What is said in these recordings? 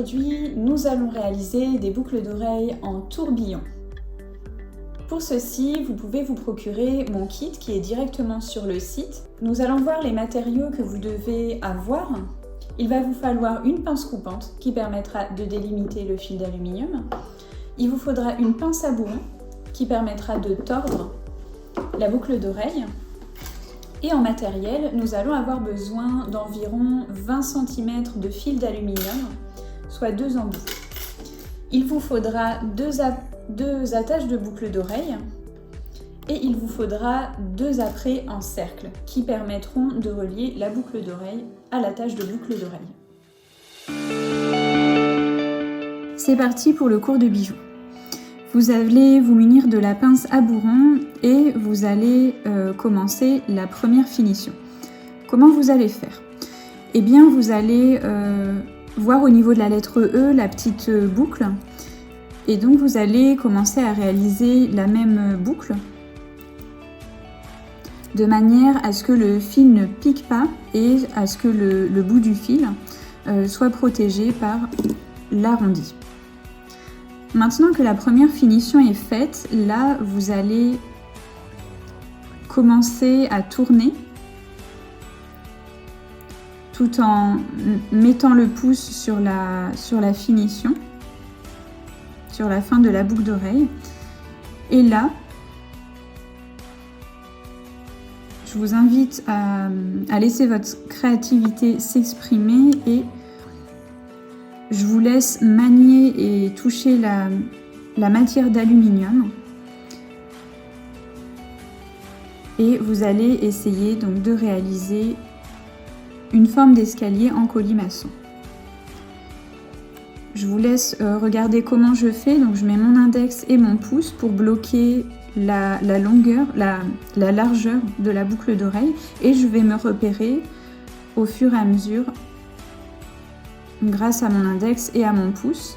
aujourd'hui, nous allons réaliser des boucles d'oreilles en tourbillon. Pour ceci, vous pouvez vous procurer mon kit qui est directement sur le site. Nous allons voir les matériaux que vous devez avoir. Il va vous falloir une pince coupante qui permettra de délimiter le fil d'aluminium. Il vous faudra une pince à bourron qui permettra de tordre la boucle d'oreille. Et en matériel, nous allons avoir besoin d'environ 20 cm de fil d'aluminium, soit 2 embouts. Il vous faudra deux attaches de boucle d'oreille et il vous faudra 2 apprêts en cercle qui permettront de relier la boucle d'oreille à l'attache de boucle d'oreille. C'est parti pour le cours de bijoux. Vous allez vous munir de la pince à bourron et vous allez commencer la première finition. Comment vous allez faire? Eh bien, vous allez voir au niveau de la lettre E la petite boucle. Et donc, vous allez commencer à réaliser la même boucle de manière à ce que le fil ne pique pas et à ce que le bout du fil soit protégé par l'arrondi. Maintenant que la première finition est faite, là, vous allez commencer à tourner tout en mettant le pouce sur la finition, sur la fin de la boucle d'oreille. Et là, je vous invite à laisser votre créativité s'exprimer et je vous laisse manier et toucher la matière d'aluminium. Et vous allez essayer donc de réaliser une forme d'escalier en colimaçon. Je vous laisse regarder comment je fais. Donc je mets mon index et mon pouce pour bloquer la longueur, la largeur de la boucle d'oreille et je vais me repérer au fur et à mesure grâce à mon index et à mon pouce.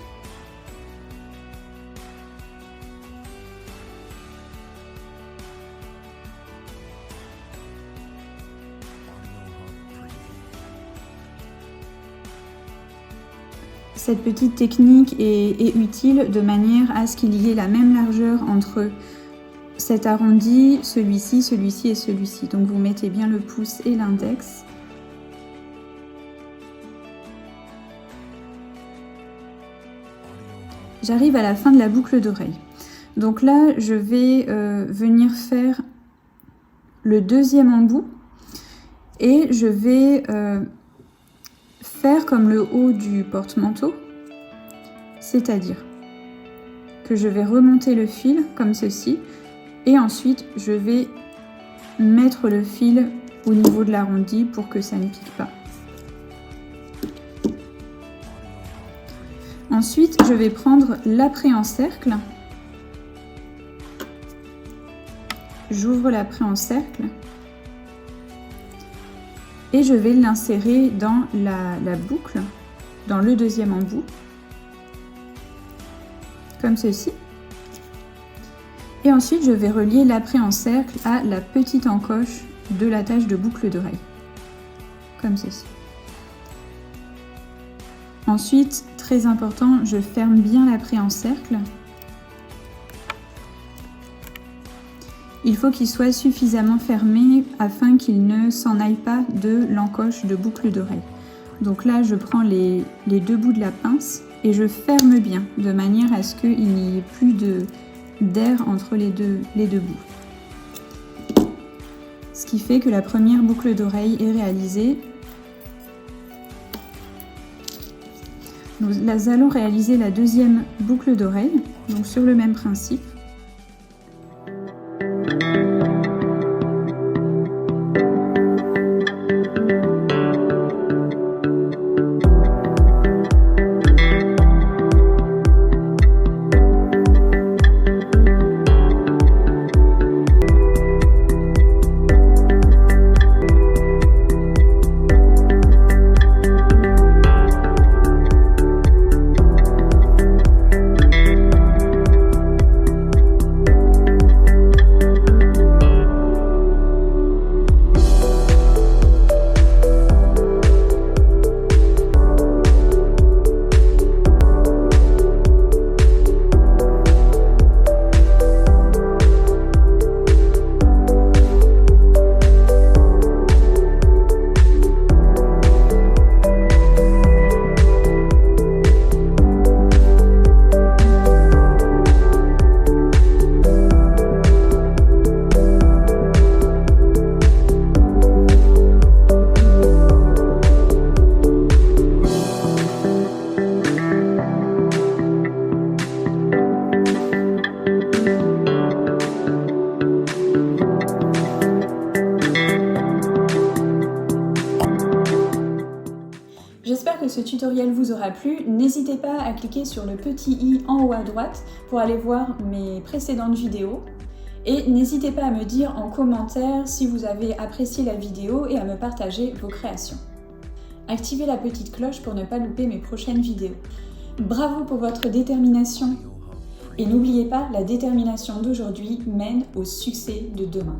Cette petite technique est utile de manière à ce qu'il y ait la même largeur entre cet arrondi, celui-ci, celui-ci et celui-ci. Donc vous mettez bien le pouce et l'index. J'arrive à la fin de la boucle d'oreille. Donc là, je vais venir faire le deuxième embout et je vais faire comme le haut du porte-manteau, c'est-à-dire que je vais remonter le fil comme ceci et ensuite je vais mettre le fil au niveau de l'arrondi pour que ça ne pique pas. Ensuite, je vais prendre l'apprêt en cercle. J'ouvre l'apprêt en cercle et je vais l'insérer dans la boucle, dans le deuxième embout, comme ceci. Et ensuite, je vais relier l'apprêt en cercle à la petite encoche de l'attache de boucle d'oreille, comme ceci. Ensuite, très important, je ferme bien l'apprêt en cercle. Il faut qu'il soit suffisamment fermé afin qu'il ne s'en aille pas de l'encoche de boucle d'oreille. Donc là, je prends les 2 bouts de la pince et je ferme bien de manière à ce qu'il n'y ait plus d'air entre les deux bouts. Ce qui fait que la première boucle d'oreille est réalisée. Nous allons réaliser la deuxième boucle d'oreille, donc sur le même principe. ce tutoriel vous aura plu, n'hésitez pas à cliquer sur le petit i en haut à droite pour aller voir mes précédentes vidéos. Et n'hésitez pas à me dire en commentaire si vous avez apprécié la vidéo et à me partager vos créations. Activez la petite cloche pour ne pas louper mes prochaines vidéos. Bravo pour votre détermination! Et n'oubliez pas, la détermination d'aujourd'hui mène au succès de demain.